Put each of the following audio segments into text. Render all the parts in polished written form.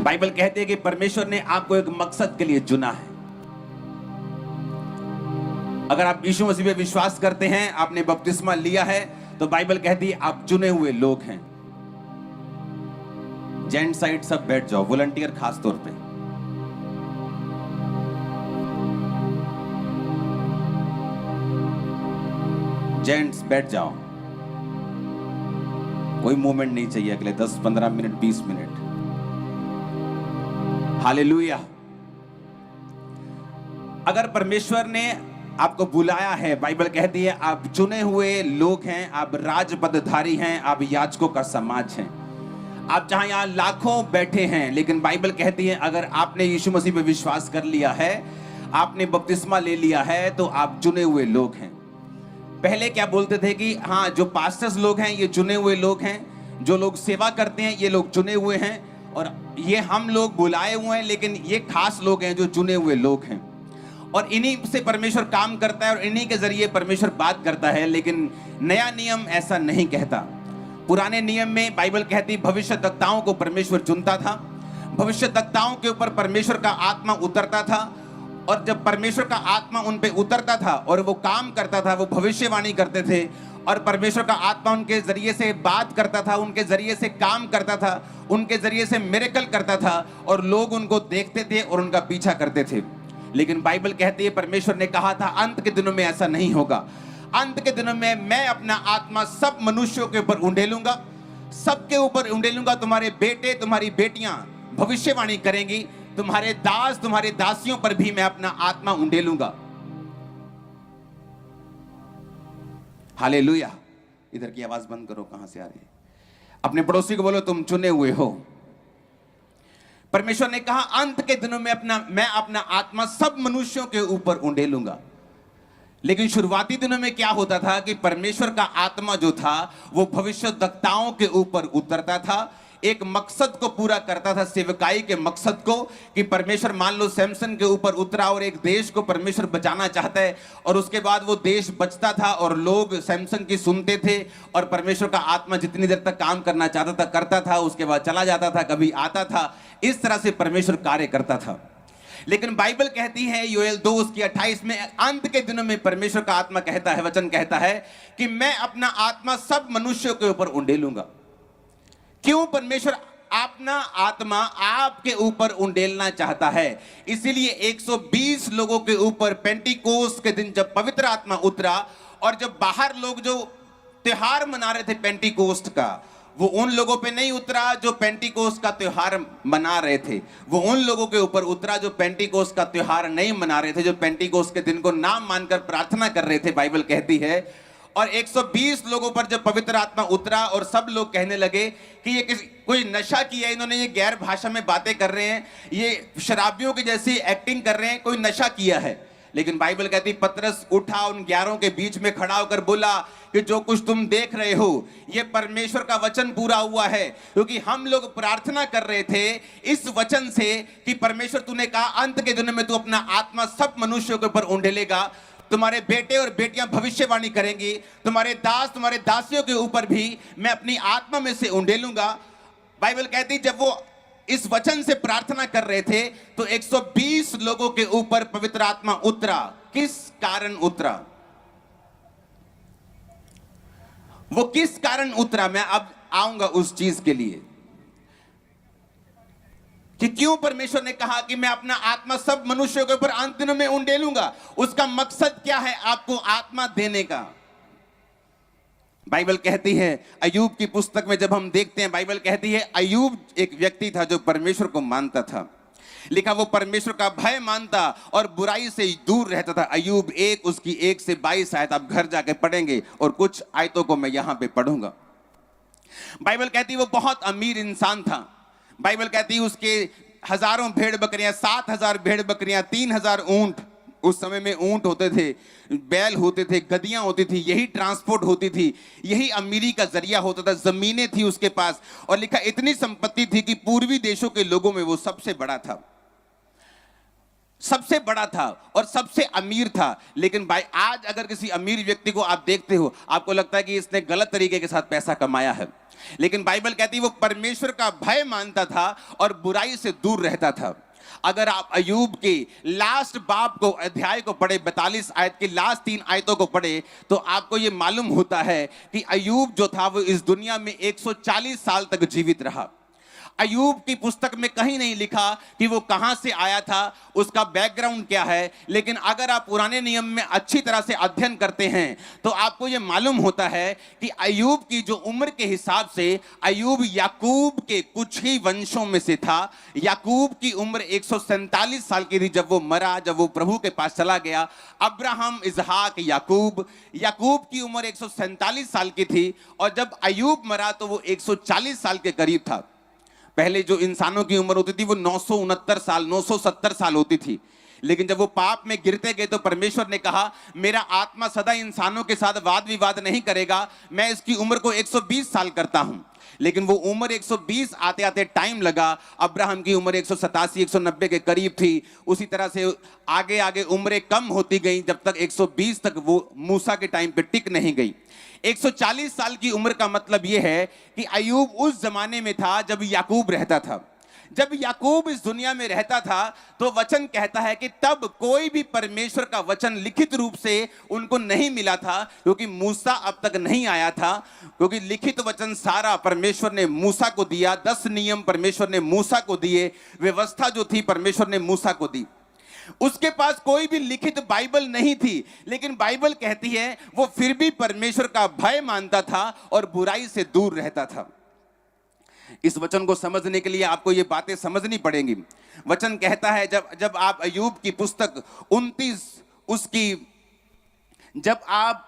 Bible कहती है कि परमेश्वर ने आपको एक मकसद के लिए चुना है। अगर आप यीशु मसीह पे विश्वास करते हैं, आपने बपतिस्मा लिया है, तो बाइबल कहती है आप चुने हुए लोग हैं। जेंट साइड सब बैठ जाओ, वॉलंटियर खास तौर पे। जेंट्स बैठ जाओ, कोई मूवमेंट नहीं चाहिए अगले 10, 15 मिनट, 20 मिनट। हालेलुया। अगर परमेश्वर ने आपको बुलाया है, बाइबल कहती है आप चुने हुए लोग हैं, आप राजपदधारी हैं, आप याजकों का समाज हैं। आप जहां यहां लाखों बैठे हैं, लेकिन बाइबल कहती है अगर आपने यीशु मसीह पे विश्वास कर लिया है, आपने बपतिस्मा ले लिया है, तो आप चुने हुए लोग हैं। पहले क्या बोलते थे कि हाँ, जो पास्टर्स लोग हैं ये चुने हुए लोग हैं, जो लोग सेवा करते हैं ये लोग चुने हुए हैं, और ये हम लोग बुलाए हुए हैं, लेकिन ये खास लोग हैं जो चुने हुए लोग हैं। और इन्हीं से परमेश्वर काम करता है और इन्हीं के जरिए परमेश्वर बात करता है। लेकिन नया नियम ऐसा नहीं कहता। पुराने नियम में बाइबल कहती भविष्यद्वक्ताओं को परमेश्वर चुनता था, भविष्यद्वक्ताओं के ऊपर परमेश्वर का आत्मा उतरता था, और जब परमेश्वर का आत्मा उन पे उतरता था और वो काम करता था, वो भविष्यवाणी करते थे, और परमेश्वर का आत्मा उनके जरिए से बात करता था, उनके जरिए से काम करता था, उनके जरिए से मिरेकल करता था, और लोग उनको देखते थे और उनका पीछा करते थे। लेकिन बाइबल कहती है परमेश्वर ने कहा था अंत के दिनों में ऐसा नहीं होगा। अंत के दिनों में मैं अपना आत्मा सब मनुष्यों के ऊपर उंडेलूंगा, सबके ऊपर उंडेलूंगा। तुम्हारे बेटे, तुम्हारी बेटियां भविष्यवाणी करेंगी, तुम्हारे दास, तुम्हारे दासियों पर भी मैं अपना आत्मा उंडेलूंगा। हालेलुया। इधर की आवाज बंद करो, कहां से आ रही है? अपने पड़ोसी को बोलो तुम चुने हुए हो। परमेश्वर ने कहा अंत के दिनों में मैं अपना आत्मा सब मनुष्यों के ऊपर उंडेलूंगा। लेकिन शुरुआती दिनों में क्या होता था कि परमेश्वर का आत्मा जो था वो भविष्यद्वक्ताओं के ऊपर उतरता था, एक मकसद को पूरा करता था, सेवकाई के मकसद को। कि परमेश्वर मान लो सैमसन के ऊपर उतरा और एक देश को परमेश्वर बचाना चाहता है, और उसके बाद वो देश बचता था और लोग सैमसन की सुनते थे, और परमेश्वर का आत्मा जितनी देर तक काम करना चाहता था करता था, उसके बाद चला जाता था, कभी आता था। इस तरह से परमेश्वर कार्य करता था। लेकिन बाइबल कहती है योएल 2:28 में अंत के दिनों में परमेश्वर का आत्मा कहता है, वचन कहता है कि मैं अपना आत्मा सब मनुष्यों के ऊपर उंडेलूंगा। क्यों परमेश्वर अपना आत्मा आपके ऊपर उंडेलना चाहता है? इसीलिए 120 लोगों के ऊपर पेंटिकोस्ट के दिन जब पवित्र आत्मा उतरा, और जब बाहर लोग जो त्योहार मना रहे थे पेंटिकोस्ट का, वो उन लोगों पे नहीं उतरा जो पेंटिकोस्ट का त्योहार मना रहे थे, वो उन लोगों के ऊपर उतरा जो पेंटिकोस्ट का त्योहार नहीं मना रहे थे, जो पेंटिकोस्ट के दिन को नाम मानकर प्रार्थना कर रहे थे, बाइबल कहती है। और 120 लोगों पर जब पवित्र आत्मा उतरा और सब लोग कहने लगे कि ये कोई नशा किया है, इन्होंने ये गैर भाषा में बातें कर रहे हैं, ये शराबियों की जैसी एक्टिंग कर रहे हैं, कोई नशा किया है। लेकिन बाइबल कहती पतरस उठा, उन 11 के बीच में खड़ा होकर बोला कि जो कुछ तुम देख रहे हो ये परमेश्वर का वचन पूरा हुआ है। क्योंकि हम लोग प्रार्थना कर रहे थे इस वचन से कि परमेश्वर तूने कहा अंत के दिनों में तू अपना आत्मा सब मनुष्यों के ऊपर उंडेलेगा, तुम्हारे बेटे और बेटियां भविष्यवाणी करेंगी, तुम्हारे दास, तुम्हारे दासियों के ऊपर भी मैं अपनी आत्मा में से उंडेलूंगा। बाइबल कहती जब वो इस वचन से प्रार्थना कर रहे थे तो 120 लोगों के ऊपर पवित्र आत्मा उतरा। किस कारण उतरा? वो किस कारण उतरा? मैं अब आऊंगा उस चीज के लिए कि क्यों परमेश्वर ने कहा कि मैं अपना आत्मा सब मनुष्यों के ऊपर अंत दिनों में उंडेलूंगा। उसका मकसद क्या है आपको आत्मा देने का? बाइबल कहती है, अय्यूब की पुस्तक में जब हम देखते हैं, बाइबल कहती है अय्यूब एक व्यक्ति था जो परमेश्वर को मानता था। लिखा वो परमेश्वर का भय मानता और बुराई से दूर रहता था। अय्यूब 1 उसकी 1 से 22 आयत आप घर जाके पढ़ेंगे, और कुछ आयतों को मैं यहां पे पढ़ूंगा। बाइबल कहती वो बहुत अमीर इंसान था। बाइबल कहती उसके हजारों भेड़ बकरियां, 7,000 भेड़ बकरियां, 3,000 ऊंट। उस समय में ऊंट होते थे, बैल होते थे, गधियां होती थी, यही ट्रांसपोर्ट होती थी, यही अमीरी का जरिया होता था। जमीनें थी उसके पास, और लिखा इतनी संपत्ति थी कि पूर्वी देशों के लोगों में वो सबसे बड़ा था। सबसे बड़ा था और सबसे अमीर था। लेकिन भाई आज अगर किसी अमीर व्यक्ति को आप देखते हो, आपको लगता है कि इसने गलत तरीके के साथ पैसा कमाया है। लेकिन बाइबल कहती है वो परमेश्वर का भय मानता था और बुराई से दूर रहता था। अगर आप अयूब के लास्ट बाब को, अध्याय को पढ़े, 42 आयत की लास्ट 3 आयतों को पढ़े, तो आपको यह मालूम होता है कि अयूब जो था वो इस दुनिया में 140 साल तक जीवित रहा। अयूब की पुस्तक में कहीं नहीं लिखा कि वो कहां से आया था, उसका बैकग्राउंड क्या है। लेकिन अगर आप पुराने नियम में अच्छी तरह से अध्ययन करते हैं तो आपको यह मालूम होता है कि अयूब की जो उम्र के हिसाब से अयूब याकूब के कुछ ही वंशों में से था। याकूब की उम्र 147 साल की थी जब वो मरा, जब वो प्रभु के पास चला गया। अब्राहम, इजहाक, याकूब की उम्र 147 साल की थी और जब अयूब मरा तो वो 140 साल के करीब था। पहले जो इंसानों की उम्र होती थी वो 969 साल, 970 साल होती थी। लेकिन जब वो पाप में गिरते गए तो परमेश्वर ने कहा मेरा आत्मा सदा इंसानों के साथ वाद विवाद नहीं करेगा, मैं इसकी उम्र को 120 साल करता हूं। लेकिन वो उम्र 120 आते आते टाइम लगा। अब्राहम की उम्र 187 190 के करीब थी। उसी तरह से आगे आगे उम्रें कम होती गई जब तक 120 तक वो मूसा के टाइम पे टिक नहीं गई। 140 साल की उम्र का मतलब यह है कि अयूब उस जमाने में था जब याकूब रहता था। जब याकूब इस दुनिया में रहता था तो वचन कहता है कि तब कोई भी परमेश्वर का वचन लिखित रूप से उनको नहीं मिला था, क्योंकि मूसा अब तक नहीं आया था। क्योंकि लिखित वचन सारा परमेश्वर ने मूसा को दिया, 10 नियम परमेश्वर ने मूसा को दिए, व्यवस्था जो थी परमेश्वर ने मूसा को दी। उसके पास कोई भी लिखित बाइबल नहीं थी, लेकिन बाइबल कहती है वो फिर भी परमेश्वर का भय मानता था और बुराई से दूर रहता था। इस वचन को समझने के लिए आपको ये बातें समझनी पड़ेंगी। वचन कहता है जब आप अयूब की पुस्तक 29 जब आप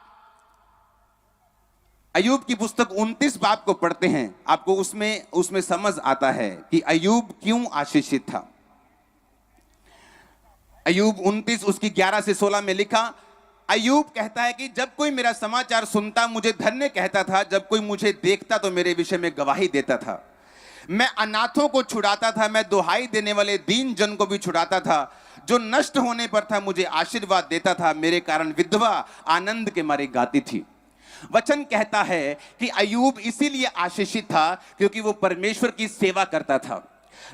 अयूब की पुस्तक 29 बाब को पढ़ते हैं, आपको उसमें समझ आता है कि अयूब क्यों आशीषित था। अयूब 29 उसकी 11 से 16 में लिखा, अयूब कहता है कि जब कोई मेरा समाचार सुनता मुझे धन्य कहता था, जब कोई मुझे देखता तो मेरे विषय में गवाही देता था। मैं अनाथों को छुड़ाता था, मैं दुहाई देने वाले दीन जन को भी छुड़ाता था। जो नष्ट होने पर था मुझे आशीर्वाद देता था, मेरे कारण विधवा आनंद के मारे गाती थी। वचन कहता है कि अयूब इसीलिए आशीषित था क्योंकि वो परमेश्वर की सेवा करता था।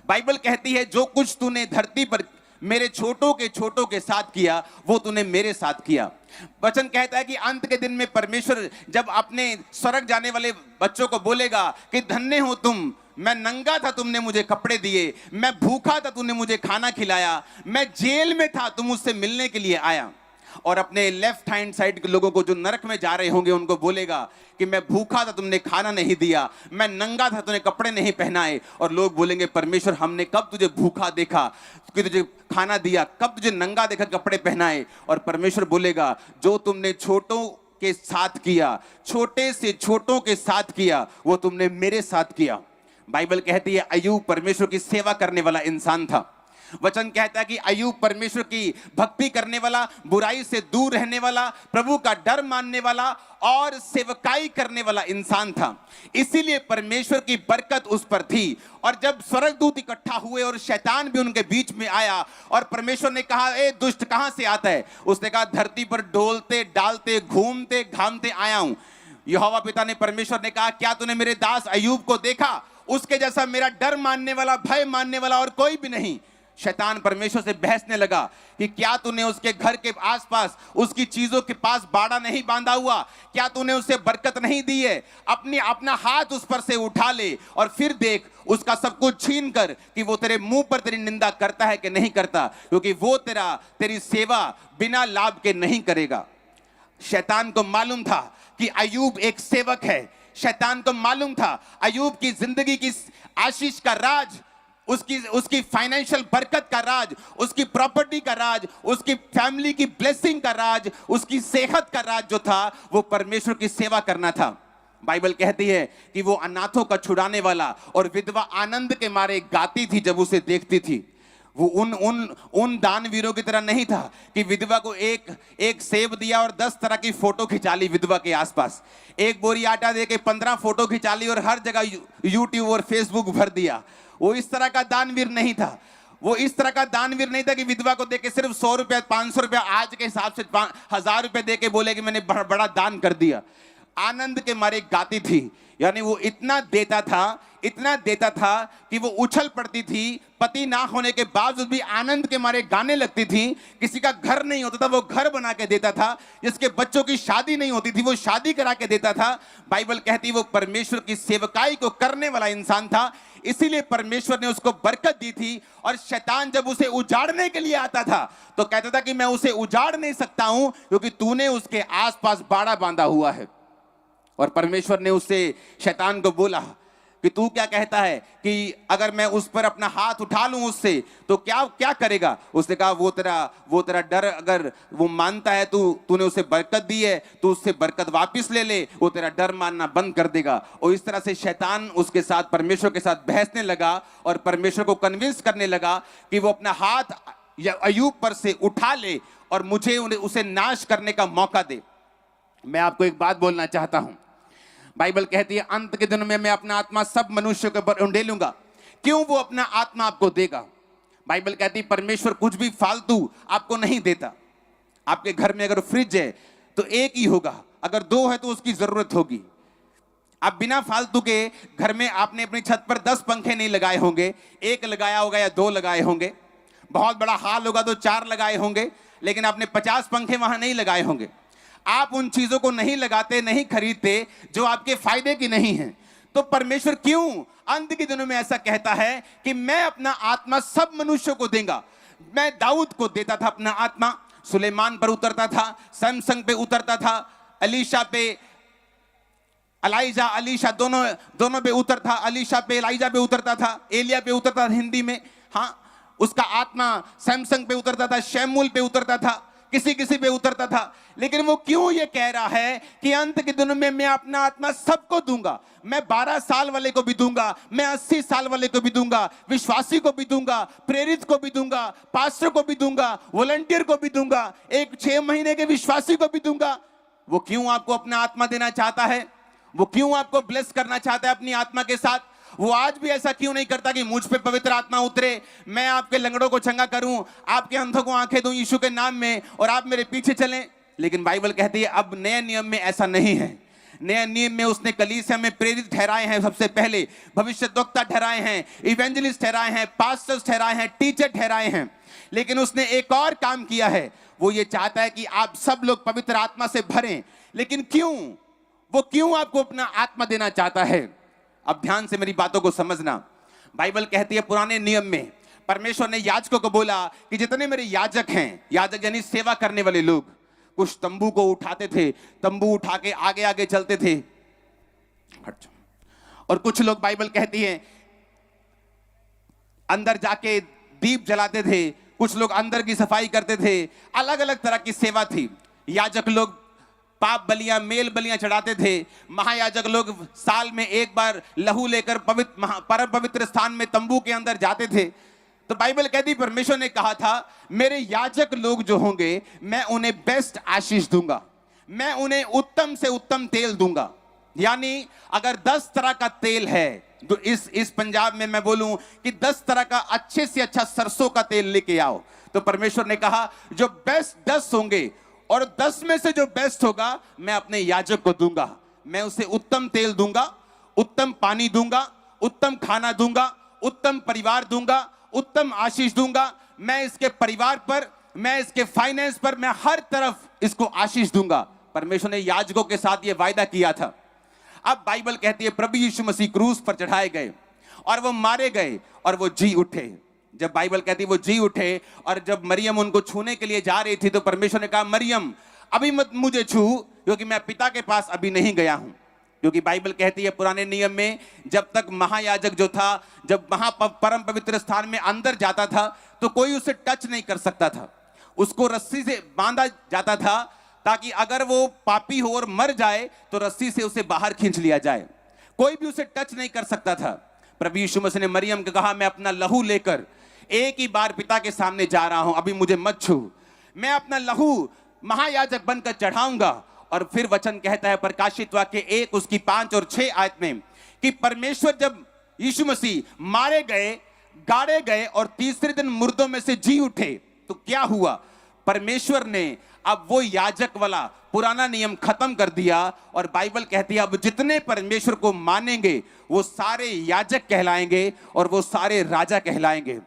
बाइबल कहती है जो कुछ तूने धरती पर मेरे छोटों के साथ किया वो तूने मेरे साथ किया। वचन कहता है कि अंत के दिन में परमेश्वर जब अपने स्वर्ग जाने वाले बच्चों को बोलेगा कि धन्य हो तुम, मैं नंगा था तुमने मुझे कपड़े दिए, मैं भूखा था तूने मुझे खाना खिलाया, मैं जेल में था तुम मुझसे मिलने के लिए आया। और अपने लेफ्ट हैंड साइड के लोगों को जो नरक में जा रहे होंगे उनको बोलेगा कि मैं भूखा था तुमने खाना नहीं दिया, मैं नंगा था तुमने कपड़े नहीं पहनाए। और लोग बोलेंगे परमेश्वर हमने कब तुझे भूखा देखा कि तुझे खाना दिया, कब तुझे नंगा देखा कपड़े पहनाए। और परमेश्वर बोलेगा जो तुमने छोटों के साथ किया, छोटे से छोटों के साथ किया, वो तुमने मेरे साथ किया। बाइबल कहती है अयूब परमेश्वर की सेवा करने वाला इंसान था। वचन कहता है कि अयूब परमेश्वर की भक्ति करने वाला, बुराई से दूर रहने वाला, प्रभु का डर मानने वाला और सेवकाई करने वाला इंसान था। इसीलिए परमेश्वर की बरकत उस पर थी। और जब स्वर्गदूत इकट्ठा हुए और शैतान भी उनके बीच में आया और परमेश्वर ने कहा ए दुष्ट कहां से आता है, उसने कहा धरती पर डोलते डालते घूमते घामते आया हूं। यहोवा पिता ने, परमेश्वर ने कहा क्या तूने मेरे दास अयूब को देखा, उसके जैसा मेरा डर मानने वाला, भय मानने वाला और कोई भी नहीं। शैतान परमेश्वर से बहसने लगा कि क्या तूने उसके घर के आसपास उसकी चीजों के पास बाड़ा नहीं बांधा हुआ, क्या तूने उसे बरकत नहीं दी है, अपना हाथ उस पर से उठा ले और फिर देख उसका सब कुछ छीन कर कि वो तेरे मुंह पर तेरी निंदा करता है कि नहीं करता, क्योंकि वो तेरी सेवा बिना लाभ के नहीं करेगा। शैतान को मालूम था कि अयूब एक सेवक है। शैतान को मालूम था अयूब की जिंदगी की आशीष का राज, उसकी फाइनेंशियल बरकत का राज, उसकी प्रॉपर्टी का राज, उसकी फैमिली की ब्लेसिंग का राज, उसकी सेहत का राज जो था वो परमेश्वर की सेवा करना था। बाइबल कहती है कि वो अनाथों का छुड़ाने वाला और विधवा आनंद के मारे गाती थी जब उसे देखती थी। वो उन दानवीरों की तरह नहीं था कि विधवा को एक सेब दिया और 10 तरह की फोटो खिंचा ली विधवा के आसपास, एक बोरी आटा दे के 15 फोटो खिंचा ली और हर जगह यूट्यूब और फेसबुक भर दिया। वो इस तरह का दानवीर नहीं था। वो इस तरह का दानवीर नहीं था कि विधवा को देके सिर्फ 100 रुपया 500 रुपया आज के हिसाब से 1000 रुपये देके बोले कि मैंने बड़ा दान कर दिया। आनंद के मारे गाती थी, यानी वो इतना देता था कि वो उछल पड़ती थी। पति ना होने के बावजूद भी आनंद के मारे गाने लगती थी। किसी का घर नहीं होता था वो घर बना के देता था, जिसके बच्चों की शादी नहीं होती थी वो शादी करा के देता था। बाइबल कहती वो परमेश्वर की सेवकाई को करने वाला इंसान था, इसीलिए परमेश्वर ने उसको बरकत दी थी। और शैतान जब उसे उजाड़ने के लिए आता था तो कहता था कि मैं उसे उजाड़ नहीं सकता हूं क्योंकि तूने उसके आसपास बाड़ा बांधा हुआ है। और परमेश्वर ने उससे शैतान को बोला कि तू क्या कहता है कि अगर मैं उस पर अपना हाथ उठा लूं उससे तो क्या करेगा। उसने कहा वो तेरा डर अगर वो मानता है, तूने उसे बरकत दी है, तू उससे बरकत वापस ले ले, वो तेरा डर मानना बंद कर देगा। और इस तरह से शैतान उसके साथ, परमेश्वर के साथ बहसने लगा और परमेश्वर को कन्विंस करने लगा कि वो अपना हाथ अय्यूब पर से उठा ले और मुझे उसे नाश करने का मौका दे। मैं आपको एक बात बोलना चाहता हूं, बाइबल कहती है अंत के दिनों में मैं अपना आत्मा सब मनुष्यों के ऊपर उंडेलूंगा। क्यों वो अपना आत्मा आपको देगा? बाइबल कहती है परमेश्वर कुछ भी फालतू आपको नहीं देता। आपके घर में अगर फ्रिज है तो एक ही होगा, अगर 2 है तो उसकी जरूरत होगी। आप बिना फालतू के घर में आपने अपनी छत पर 10 पंखे नहीं लगाए होंगे, 1 लगाया होगा या 2 लगाए होंगे। बहुत बड़ा हाल होगा तो 4 लगाए होंगे, लेकिन आपने 50 पंखे वहां नहीं लगाए होंगे। आप उन चीजों को नहीं लगाते, नहीं खरीदते जो आपके फायदे की नहीं है। तो परमेश्वर क्यों अंत के दिनों में ऐसा कहता है कि मैं अपना आत्मा सब मनुष्यों को दूंगा। मैं दाऊद को देता था अपना आत्मा, सुलेमान पर उतरता था, सैमसन पे उतरता था, अलीशा पे अलीशा दोनों पे उतरता, अलीशा पे एलाइजा पे उतरता था, एलिया पे उतरता था हिंदी में। हाँ, उसका आत्मा सैमसन पे उतरता था, शैमूल पे उतरता था, किसी पे उतरता था। लेकिन वो क्यों ये कह रहा है कि अंत के दिनों में मैं अपना आत्मा सबको दूंगा। मैं 12 साल वाले को भी दूंगा, मैं 80 साल वाले को भी दूंगा, विश्वासी को भी दूंगा, प्रेरित को भी दूंगा, पास्टर को भी दूंगा, वॉलंटियर को भी दूंगा, एक 6 महीने के विश्वासी को भी दूंगा। वो क्यों आपको अपना आत्मा देना चाहता है? वो क्यों आपको ब्लेस करना चाहता है अपनी आत्मा के साथ? वो आज भी ऐसा क्यों नहीं करता कि मुझ पे पवित्र आत्मा उतरे, मैं आपके लंगड़ों को चंगा करूं, आपके अंधों को आंखें दूं यीशु के नाम में और आप मेरे पीछे चलें? लेकिन बाइबल कहती है अब नए नियम में ऐसा नहीं है। नए नियम में उसने कलीसिया में प्रेरित ठहराए हैं, सबसे पहले भविष्यद्वक्ता ठहराए हैं, इवेंजलिस्ट ठहराए हैं, पास्टर्स ठहराए हैं, टीचर ठहराए हैं। लेकिन उसने एक और काम किया है, वो ये चाहता है कि आप सब लोग पवित्र आत्मा से भरें। लेकिन क्यों? वो क्यों आपको अपना आत्मा देना चाहता है? अब ध्यान से मेरी बातों को समझना। बाइबल कहती है पुराने नियम में परमेश्वर ने याजकों को बोला कि जितने मेरे याजक हैं, याजक यानी सेवा करने वाले लोग, कुछ तंबू को उठाते थे, तंबू उठा के आगे आगे चलते थे, और कुछ लोग बाइबल कहती है अंदर जाके दीप जलाते थे, कुछ लोग अंदर की सफाई करते थे। अलग अलग तरह की सेवा थी। याजक लोग पाप बलियां, मेल बलियां चढ़ाते थे। महायाजक लोग साल में एक बार लहू लेकर परम पवित्र स्थान में तंबू के अंदर जाते थे। तो बाइबल कहती परमेश्वर ने कहा था मेरे याजक लोग जो होंगे मैं उन्हें बेस्ट आशीष दूंगा, मैं उन्हें उत्तम से उत्तम तेल दूंगा। यानी अगर 10 तरह का तेल है तो इस पंजाब में मैं बोलूं कि 10 तरह का अच्छे से अच्छा सरसों का तेल लेके आओ। तो परमेश्वर ने कहा जो बेस्ट 10 होंगे और 10 में से जो बेस्ट होगा मैं अपने याजक को दूंगा। मैं उसे उत्तम तेल दूंगा, उत्तम पानी दूंगा, उत्तम खाना दूंगा, उत्तम परिवार दूंगा, उत्तम आशीष दूंगा। मैं इसके परिवार पर, मैं इसके फाइनेंस पर, मैं हर तरफ इसको आशीष दूंगा। परमेश्वर ने याजकों के साथ यह वायदा किया था। अब बाइबल कहती है प्रभु यीशु मसीह क्रूस पर चढ़ाए गए और वो मारे गए और वो जी उठे। जब बाइबल कहती है वो जी उठे और जब मरियम उनको छूने के लिए जा रही थी तो परमेश्वर ने कहा मरियम अभी मत मुझे छू, क्योंकि मैं पिता के पास अभी नहीं गया हूं। क्योंकि बाइबल कहती है पुराने नियम में जब तक महायाजक जो था, जब परम पवित्र स्थान में अंदर जाता था तो कोई उसे टच नहीं कर सकता था। उसको रस्सी से बांधा जाता था ताकि अगर वो पापी हो और मर जाए तो रस्सी से उसे बाहर खींच लिया जाए। कोई भी उसे टच नहीं कर सकता था। प्रभु यीशु मसीह ने मरियम को कहा मैं अपना लहू लेकर एक ही बार पिता के सामने जा रहा हूं, अभी मुझे मत छू। मैं अपना लहू महायाजक बनकर चढ़ाऊंगा। और फिर वचन कहता है प्रकाशित वाक्य 1 उसकी 5 और 6 आयत में कि परमेश्वर जब यीशु मसीह मारे गए, गाड़े गए और तीसरे दिन मुर्दों में से जी उठे। तो क्या हुआ? परमेश्वर ने अब वो याजक वाला पुराना नियम खत्म कर दिया और बाइबल कहती है अब जितने परमेश्वर को मानेंगे वो सारे याजक कहलाएंगे और वो सारे राजा कहलाएंगे।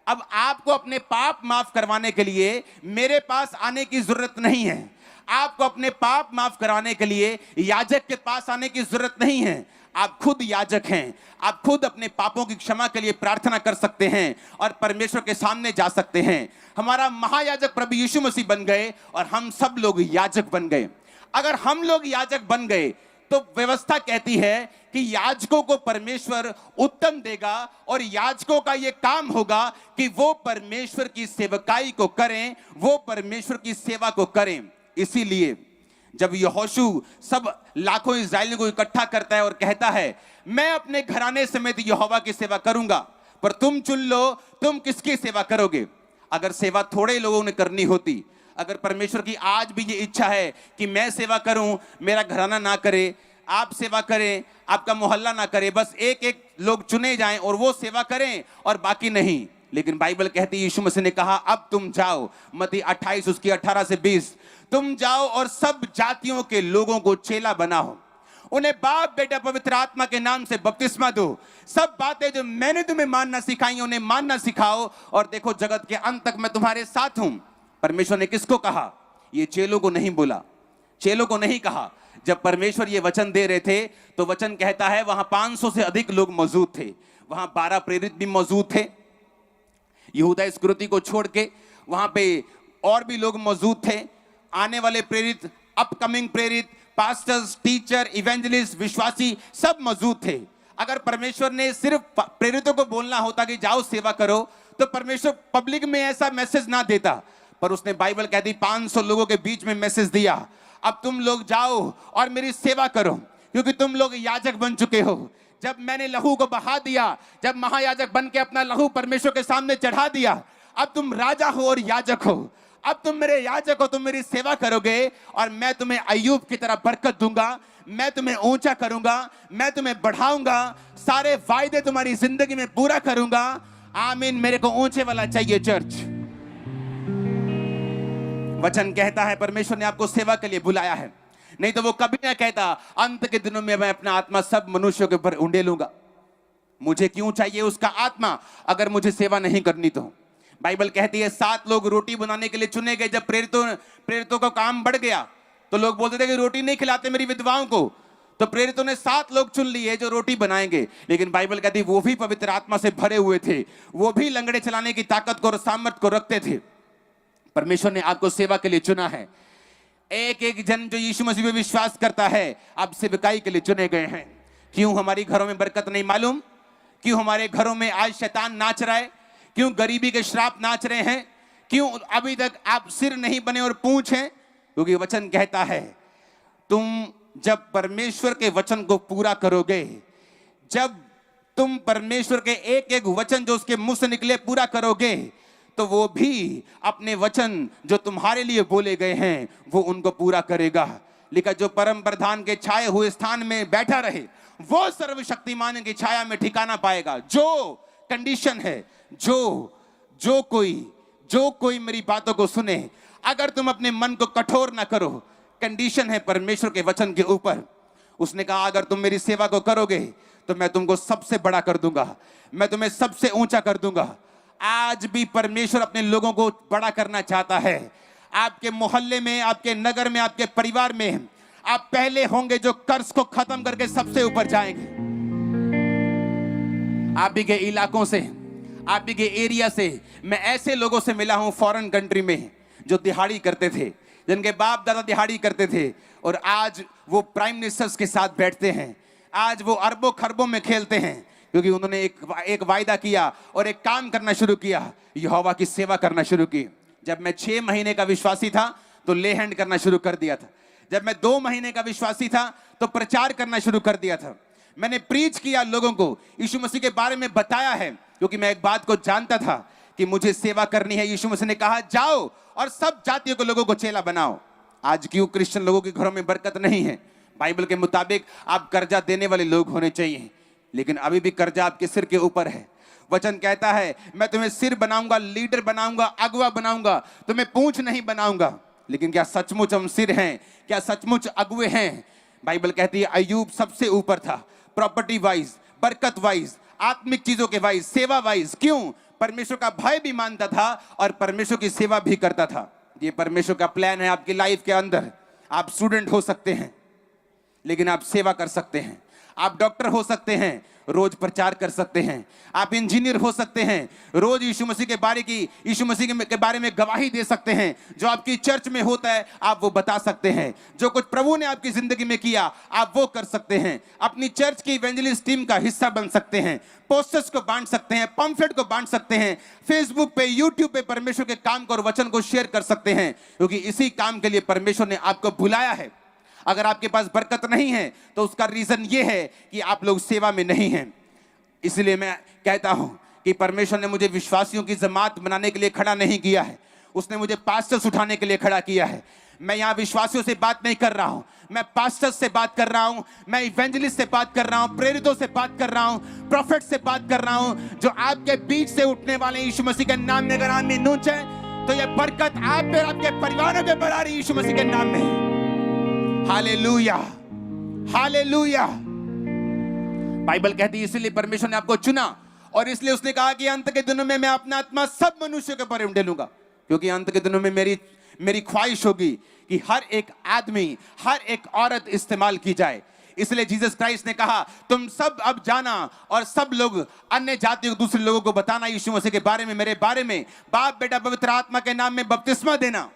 अब आपको अपने पाप माफ करवाने के लिए मेरे पास आने की जरूरत नहीं है। आपको अपने पाप माफ कराने के लिए याजक के पास आने की जरूरत नहीं है। आप खुद याजक हैं। आप खुद अपने पापों की क्षमा के लिए प्रार्थना कर सकते हैं और परमेश्वर के सामने जा सकते हैं। हमारा महायाजक प्रभु यीशु मसीह बन गए और हम सब लोग याजक बन गए। अगर हम लोग याजक बन गए तो व्यवस्था कहती है कि याजकों को परमेश्वर उत्तम देगा और याजकों का यह काम होगा कि वो परमेश्वर की सेवकाई को करें, वो परमेश्वर की सेवा को करें। इसीलिए जब यहोशू सब लाखों इस्राएलियों को इकट्ठा करता है और कहता है मैं अपने घराने समेत यहोवा की सेवा करूंगा, पर तुम चुन लो तुम किसकी सेवा करोगे। अगर सेवा थोड़े लोगों ने करनी होती, अगर परमेश्वर की आज भी ये इच्छा है कि मैं सेवा करूं, मेरा घराना ना करे, आप सेवा करें, आपका मोहल्ला ना करे, बस एक एक लोग चुने जाएं और वो सेवा करें और बाकी नहीं। लेकिन बाइबल कहती है यीशु मसीह ने कहा अब तुम जाओ, मत्ती 28 उसकी 18 से 20, तुम जाओ और सब जातियों के लोगों को चेला बनाओ, उन्हें बाप बेटा पवित्र आत्मा के नाम से बपतिस्मा दो, सब बातें जो मैंने तुम्हें मानना सिखाई उन्हें मानना सिखाओ, और देखो जगत के अंत तक मैं तुम्हारे साथ हूं। परमेश्वर ने किसको कहा? ये चेलों को नहीं बोला, चेलों को नहीं कहा। जब परमेश्वर ये वचन दे रहे थे तो वचन कहता है वहां 500 से अधिक लोग मौजूद थे। वहां 12 प्रेरित भी मौजूद थे, यहूदा इस्करियोती को छोड़ के वहां पे और भी लोग मौजूद थे। आने वाले प्रेरित, अपकमिंग प्रेरित, पास्टर्स, टीचर, इवेंजलिस्ट, विश्वासी सब मौजूद थे। अगर परमेश्वर ने सिर्फ प्रेरितों को बोलना होता कि जाओ सेवा करो तो परमेश्वर पब्लिक में ऐसा मैसेज ना देता, पर उसने बाइबल कहती 500 लोगों के बीच में मैसेज दिया अब तुम लोग जाओ और मेरी सेवा करो, क्योंकि तुम लोग याजक बन चुके हो। जब मैंने लहू को बहा दिया, जब महायाजक बन के अपना लहू परमेश्वर के सामने चढ़ा दिया, अब तुम राजा हो और याजक हो, अब तुम मेरे याजक हो, तुम मेरी सेवा करोगे और मैं तुम्हें अय्यूब की तरह बरकत दूंगा, मैं तुम्हें ऊंचा करूंगा, मैं तुम्हें बढ़ाऊंगा, सारे वायदे तुम्हारी जिंदगी में पूरा करूंगा। आमीन। मेरे को ऊंचे वाला चाहिए चर्च। वचन कहता है परमेश्वर ने आपको सेवा के लिए बुलाया है, नहीं तो वो कभी ना कहता अंत के दिनों में मैं अपना आत्मा सब मनुष्यों के ऊपर उंडेलूंगा। मुझे क्यों चाहिए उसका आत्मा अगर मुझे सेवा नहीं करनी तो? बाइबल कहती है 7 लोग रोटी बनाने के लिए चुने गए। जब प्रेरितों का काम बढ़ गया तो लोग बोलते थे कि रोटी नहीं खिलाते मेरी विधवाओं को, तो प्रेरितों ने 7 लोग चुन लिए जो रोटी बनाएंगे। लेकिन बाइबल कहती है वो भी पवित्र आत्मा से भरे हुए थे, वो भी लंगड़े चलाने की ताकत को और सामर्थ को रखते थे। परमेश्वर ने आपको सेवा के लिए चुना है। एक एक जन जो यीशु मसीह में विश्वास करता है आप सेवकाई के लिए चुने गए हैं। क्यों हमारी घरों में बरकत नहीं मालूम? क्यों हमारे घरों में आज शैतान नाच रहा है? क्यों गरीबी के श्राप नाच रहे हैं? क्यों अभी तक आप सिर नहीं बने और पूंछ हैं? क्योंकि वचन कहता है तुम जब परमेश्वर के वचन को पूरा करोगे, जब तुम परमेश्वर के एक एक वचन जो उसके मुंह से निकले पूरा करोगे, तो वो भी अपने वचन जो तुम्हारे लिए बोले गए हैं वो उनको पूरा करेगा। लिखा जो परम प्रधान के छाए हुए स्थान में बैठा रहे वो सर्वशक्तिमान की छाया में ठिकाना पाएगा। जो कंडीशन है, जो कोई मेरी बातों को सुने, अगर तुम अपने मन को कठोर ना करो, कंडीशन है परमेश्वर के वचन के ऊपर। उसने कहा अगर तुम मेरी सेवा को करोगे तो मैं तुमको सबसे बड़ा कर दूंगा, मैं तुम्हें सबसे ऊंचा कर दूंगा। आज भी परमेश्वर अपने लोगों को बड़ा करना चाहता है। आपके मोहल्ले में, आपके नगर में, आपके परिवार में आप पहले होंगे जो कर्ज को खत्म करके सबसे ऊपर जाएंगे। आप भी के इलाकों से, आप भी के एरिया से मैं ऐसे लोगों से मिला हूं फॉरेन कंट्री में जो दिहाड़ी करते थे, जिनके बाप दादा दिहाड़ी करते थे और आज वो प्राइम मिनिस्टर्स के साथ बैठते हैं। आज वो अरबों खरबों में खेलते हैं क्योंकि उन्होंने एक वायदा किया और एक काम करना शुरू किया, यहोवा की सेवा करना शुरू की। जब मैं 6 महीने का विश्वासी था तो ले हैंड करना शुरू कर दिया था। जब मैं 2 महीने का विश्वासी था तो प्रचार करना शुरू कर दिया था। मैंने प्रीच किया, लोगों को यीशु मसीह के बारे में बताया है, क्योंकि मैं एक बात को जानता था कि मुझे सेवा करनी है। यीशु मसीह ने कहा जाओ और सब जातियों के लोगों को चेला बनाओ। आज क्यों क्रिश्चियन लोगों के घरों में बरकत नहीं है? बाइबल के मुताबिक आप कर्जा देने वाले लोग होने चाहिए, लेकिन अभी भी कर्जा आपके सिर के ऊपर है। वचन कहता है मैं तुम्हें सिर बनाऊंगा, लीडर बनाऊंगा, अगुवा बनाऊंगा, तुम्हें पूंछ नहीं बनाऊंगा। लेकिन क्या सचमुच हम सिर हैं? क्या सचमुच अगुवे हैं? बाइबल कहती है अय्यूब सबसे ऊपर था, प्रॉपर्टी वाइज, बरकत वाइज, आत्मिक चीजों के वाइज, सेवा वाइज। क्यों? परमेश्वर का भय भी मानता था और परमेश्वर की सेवा भी करता था। ये परमेश्वर का प्लान है आपकी लाइफ के अंदर। आप स्टूडेंट हो सकते हैं लेकिन आप सेवा कर सकते हैं। आप डॉक्टर हो सकते हैं, रोज प्रचार कर सकते हैं। आप इंजीनियर हो सकते हैं, रोज यीशु मसीह के बारे में गवाही दे सकते हैं। जो आपकी चर्च में होता है आप वो बता सकते हैं। जो कुछ प्रभु ने आपकी जिंदगी में किया आप वो कर सकते हैं। अपनी चर्च की इवेंजलिस्ट टीम का हिस्सा बन सकते हैं, पोस्टर्स को बांट सकते हैं, पंफलेट को बांट सकते हैं, फेसबुक पे, यूट्यूब पे परमेश्वर के काम को और वचन को शेयर कर सकते हैं, क्योंकि इसी काम के लिए परमेश्वर ने आपको बुलाया है। अगर आपके पास बरकत नहीं है तो उसका रीजन ये है कि आप लोग सेवा में नहीं हैं। इसलिए मैं कहता हूं कि परमेश्वर ने मुझे विश्वासियों की जमात बनाने के लिए खड़ा नहीं किया है, उसने मुझे पास्टर्स उठाने के लिए खड़ा किया है। मैं यहां विश्वासियों से बात नहीं कर रहा हूं, मैं पास्टर्स से बात कर रहा हूं, मैं इवेंजलिस्ट से बात कर रहा हूं, प्रेरितों से बात कर रहा हूं, प्रोफेट से बात कर रहा हूं, जो आपके बीच से उठने वाले यीशु मसीह के नाम में। अगर आमीन ऊंचे तो ये बरकत आप पे, आपके परिवारों पे बढ़ा रही यीशु मसीह के नाम में। Hallelujah, hallelujah. बाइबल कहती है इसलिए परमेश्वर ने आपको चुना और इसलिए उसने कहा कि अंत के दिनों में मैं अपना आत्मा सब मनुष्यों के ऊपर उंडेलूंगा। क्योंकि अंत के दिनों में मेरी ख्वाहिश होगी कि हर एक आदमी, हर एक औरत इस्तेमाल की जाए। इसलिए जीसस क्राइस्ट ने कहा तुम सब अब जाना और सब लोग अन्य जातियों दूसरे लोगों को बताना यीशु मसीह के बारे में, मेरे बारे में। बाप बेटा पवित्र आत्मा के नाम में बपतिस्मा देना।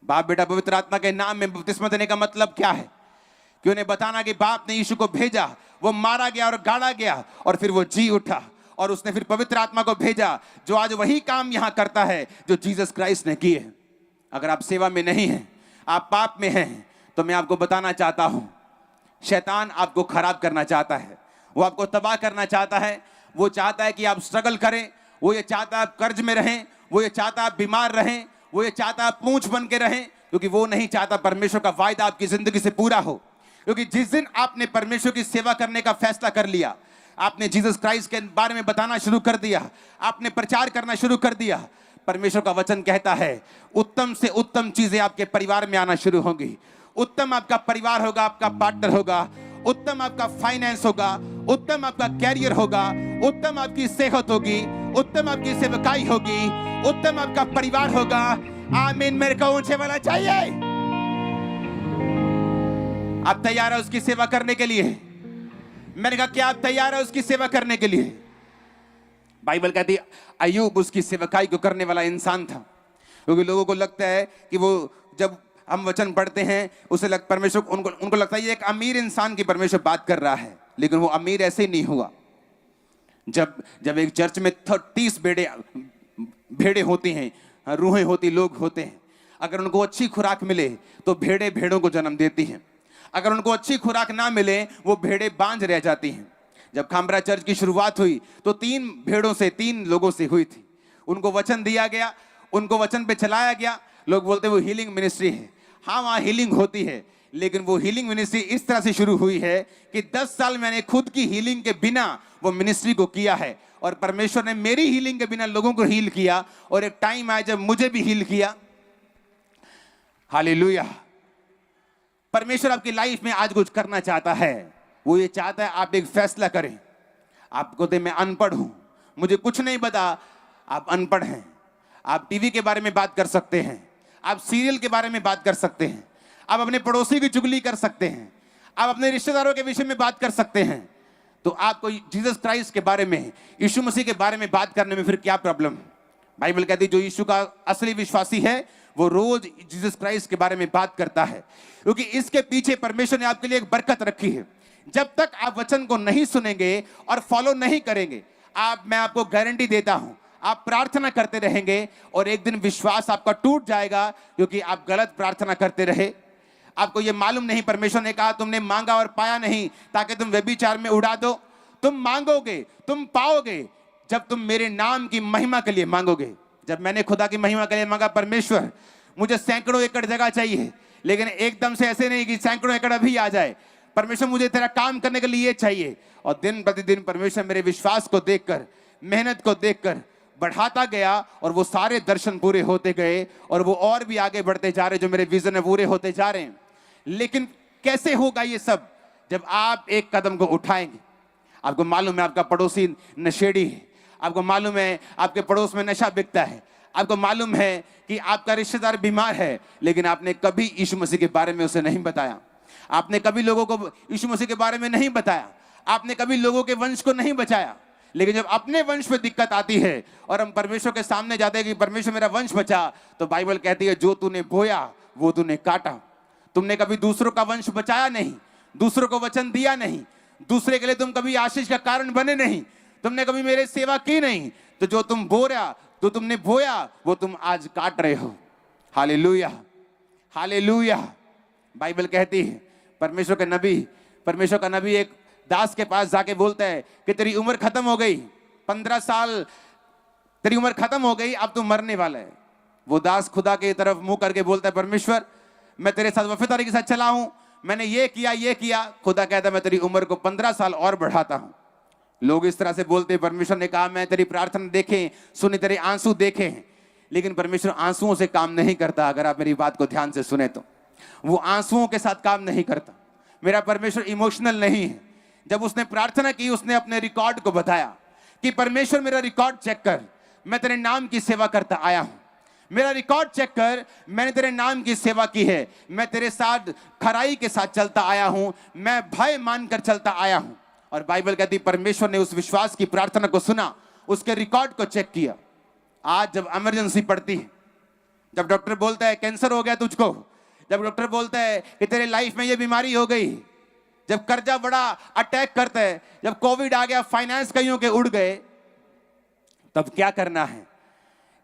बाप बेटा पवित्र आत्मा के नाम में बपतिस्मा देने का मतलब क्या है? कि उन्हें बताना कि बाप ने यीशु को भेजा, वो मारा गया और गाड़ा गया और फिर वो जी उठा और उसने फिर पवित्र आत्मा को भेजा जो आज वही काम यहां करता है जो जीसस क्राइस्ट ने किए। अगर आप सेवा में नहीं हैं, आप पाप में हैं, तो मैं आपको बताना चाहता हूं शैतान आपको खराब करना चाहता है, वो आपको तबाह करना चाहता है। वो चाहता है कि आप स्ट्रगल करें, वो ये चाहता है आप कर्ज में रहें, वो ये चाहता है आप बीमार रहें, वो ये चाहता है आप पूंछ बन के रहें, क्योंकि वो नहीं चाहता परमेश्वर का वायदा आपकी जिंदगी से पूरा हो। क्योंकि जिस दिन आपने परमेश्वर की सेवा करने का फैसला कर लिया, आपने जीसस क्राइस्ट के बारे में बताना शुरू कर दिया, आपने प्रचार करना शुरू कर दिया, परमेश्वर का वचन कहता है उत्तम से उत्तम चीजें आपके परिवार में आना शुरू होंगी। उत्तम आपका परिवार होगा, आपका पार्टनर होगा, उत्तम आपका फाइनेंस होगा, उत्तम आपका कैरियर होगा, उत्तम आपकी सेहत होगी, उत्तम आपकी सेवकाई होगी, उत्तम आपका परिवार होगा। आमीन। मेरे को ऊंचे वाला चाहिए। आप तैयार है उसकी सेवा करने के लिए? मैंने कहा क्या आप तैयार है उसकी सेवा करने के लिए? बाइबल कहती है अय्यूब उसकी सेवकाई को करने वाला इंसान था। क्योंकि लोगों को लगता है कि वो, जब हम वचन पढ़ते हैं उसे परमेश्वर उनको लगता है ये एक अमीर इंसान की परमेश्वर बात कर रहा है, लेकिन वो अमीर ऐसे ही नहीं हुआ। जब एक चर्च में 30 भेड़े होती हैं, रूहें होती, लोग होते हैं, अगर उनको अच्छी खुराक मिले तो भेड़े भेड़ों को जन्म देती हैं। अगर उनको अच्छी खुराक ना मिले वो भेड़े बांझ रह जाती हैं। जब खामरा चर्च की शुरुआत हुई तो 3 लोगों से हुई थी। उनको वचन दिया गया, उनको वचन पे चलाया गया। लोग बोलते हैं वो हीलिंग मिनिस्ट्री है। हाँ, वहाँ हीलिंग होती है, लेकिन वो हीलिंग मिनिस्ट्री इस तरह से शुरू हुई है कि 10 साल मैंने खुद की हीलिंग के बिना वो मिनिस्ट्री को किया है और परमेश्वर ने मेरी हीलिंग के बिना लोगों को हील किया और एक टाइम आया जब मुझे भी हील किया। हालेलुया। परमेश्वर आपकी लाइफ में आज कुछ करना चाहता है। वो ये चाहता है आप एक फैसला करें। आपको तो मैं अनपढ़ हूं, मुझे कुछ नहीं पता। आप अनपढ़ हैं। आप टीवी के बारे में बात कर सकते हैं, आप सीरियल के बारे में बात कर सकते हैं, आप अपने पड़ोसी की चुगली कर सकते हैं, आप अपने रिश्तेदारों के विषय में बात कर सकते हैं। तो आपको जीसस क्राइस्ट के बारे में, यीशु मसीह के बारे में बात करने में फिर क्या प्रॉब्लम? बाइबल कहती है जो यीशु का असली विश्वासी है वो रोज जीसस क्राइस्ट के बारे में बात करता है, क्योंकि इसके पीछे परमेश्वर ने आपके लिए एक बरकत रखी है। जब तक आप वचन को नहीं सुनेंगे और फॉलो नहीं करेंगे, मैं आपको गारंटी देता हूं आप प्रार्थना करते रहेंगे और एक दिन विश्वास आपका टूट जाएगा, क्योंकि आप गलत प्रार्थना करते रहे। आपको यह मालूम नहीं, परमेश्वर ने कहा तुमने मांगा और पाया नहीं ताकि तुम व्यभिचार में उड़ा दो। तुम मांगोगे, तुम पाओगे जब तुम मेरे नाम की महिमा के लिए मांगोगे। जब मैंने खुदा की महिमा के लिए मांगा, परमेश्वर मुझे सैकड़ों एकड़ जगह चाहिए, लेकिन एकदम से ऐसे नहीं कि सैकड़ों एकड़ अभी आ जाए। परमेश्वर मुझे तेरा काम करने के लिए ये चाहिए। और दिन प्रतिदिन परमेश्वर मेरे विश्वास को देखकर, मेहनत को देखकर बढ़ाता गया और वो सारे दर्शन पूरे होते गए और वो और भी आगे बढ़ते जा रहे, जो मेरे विजन में पूरे होते जा रहे हैं। लेकिन कैसे होगा ये सब? जब आप एक कदम को उठाएंगे। आपको मालूम है आपका पड़ोसी नशेड़ी है, आपको मालूम है आपके पड़ोस में नशा बिकता है, आपको मालूम है कि आपका रिश्तेदार बीमार है, लेकिन आपने कभी यीशु मसीह के बारे में उसे नहीं बताया। आपने कभी लोगों को यीशु मसीह के बारे में नहीं बताया। आपने कभी लोगों के वंश को नहीं बचाया। लेकिन जब अपने वंश पे दिक्कत आती है और हम परमेश्वर के सामने जाते हैं कि परमेश्वर मेरा वंश बचा, तो बाइबल कहती है जो तूने बोया वो तूने काटा। तुमने कभी दूसरों का वंश बचाया नहीं, दूसरों को वचन दिया नहीं, दूसरे के लिए तुम कभी आशीष का कारण बने नहीं, तुमने कभी मेरे सेवा की नहीं, तो जो तुम तुमने बोया वो तुम आज काट रहे हो। Hallelujah, hallelujah. बाइबल कहती है परमेश्वर का नबी एक दास के पास जाके बोलता है कि तेरी उम्र खत्म हो गई, 15 साल तेरी उम्र खत्म हो गई, अब तू मरने वाला है। वो दास खुदा की तरफ मुंह करके बोलता है परमेश्वर मैं तेरे साथ वफादारी के साथ चला हूं, मैंने ये किया। खुदा कहता है मैं तेरी उम्र को 15 साल और बढ़ाता हूं। लोग इस तरह से बोलते हैं। परमेश्वर ने कहा मैं तेरी प्रार्थना देखे, सुने, तेरे आंसू देखे, लेकिन परमेश्वर आंसुओं से काम नहीं करता। अगर आप मेरी बात को ध्यान से सुने तो वो आंसुओं के साथ काम नहीं करता। मेरा परमेश्वर इमोशनल नहीं है। जब उसने प्रार्थना की, उसने अपने रिकॉर्ड को बताया कि परमेश्वर मेरा रिकॉर्ड चेक कर, मैं तेरे नाम की सेवा करता आया हूं। मेरा रिकॉर्ड चेक कर, मैंने तेरे नाम की सेवा की है, मैं तेरे साथ खराई के साथ चलता आया हूं, मैं भय मानकर चलता आया हूं। और बाइबल कहती परमेश्वर ने उस विश्वास की प्रार्थना को सुना, उसके रिकॉर्ड को चेक किया। आज जब इमरजेंसी पड़ती है, जब डॉक्टर बोलता है कैंसर हो गया तुझको, जब डॉक्टर बोलता है कि तेरे लाइफ में ये बीमारी हो गई, जब कर्जा बड़ा अटैक करता है, जब कोविड आ गया, फाइनेंस कईयों के उड़ गए, तब क्या करना है?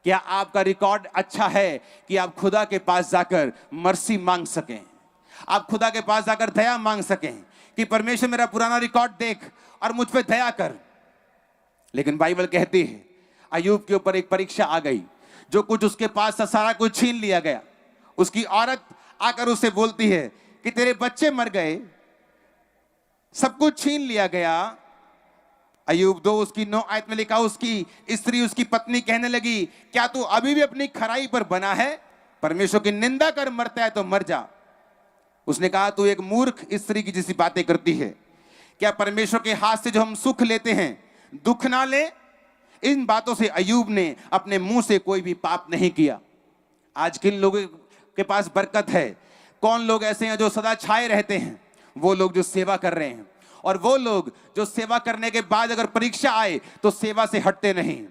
क्या आपका रिकॉर्ड अच्छा है कि आप खुदा के पास जाकर मर्सी मांग सकें, आप खुदा के पास जाकर दया मांग सकें कि परमेश्वर मेरा पुराना रिकॉर्ड देख और मुझ पे दया कर। लेकिन बाइबल कहती है अय्यूब के ऊपर एक परीक्षा आ गई, जो कुछ उसके पास था सारा कुछ छीन लिया गया। उसकी औरत आकर उससे बोलती है कि तेरे बच्चे मर गए, सब कुछ छीन लिया गया। अय्यूब 2 उसकी 9 आयत में लिखा, उसकी स्त्री उसकी पत्नी कहने लगी क्या तू अभी भी अपनी खराई पर बना है? परमेश्वर की निंदा कर मरता है तो मर जा। उसने कहा तू एक मूर्ख स्त्री की जैसी बातें करती है। क्या परमेश्वर के हाथ से जो हम सुख लेते हैं दुख ना ले? इन बातों से अय्यूब ने अपने मुंह से कोई भी पाप नहीं किया। आज किन लोगों के पास बरकत है? कौन लोग ऐसे हैं जो सदा छाए रहते हैं? वो लोग जो सेवा कर रहे हैं, और वो लोग जो सेवा करने के बाद अगर परीक्षा आए तो सेवा से हटते नहीं।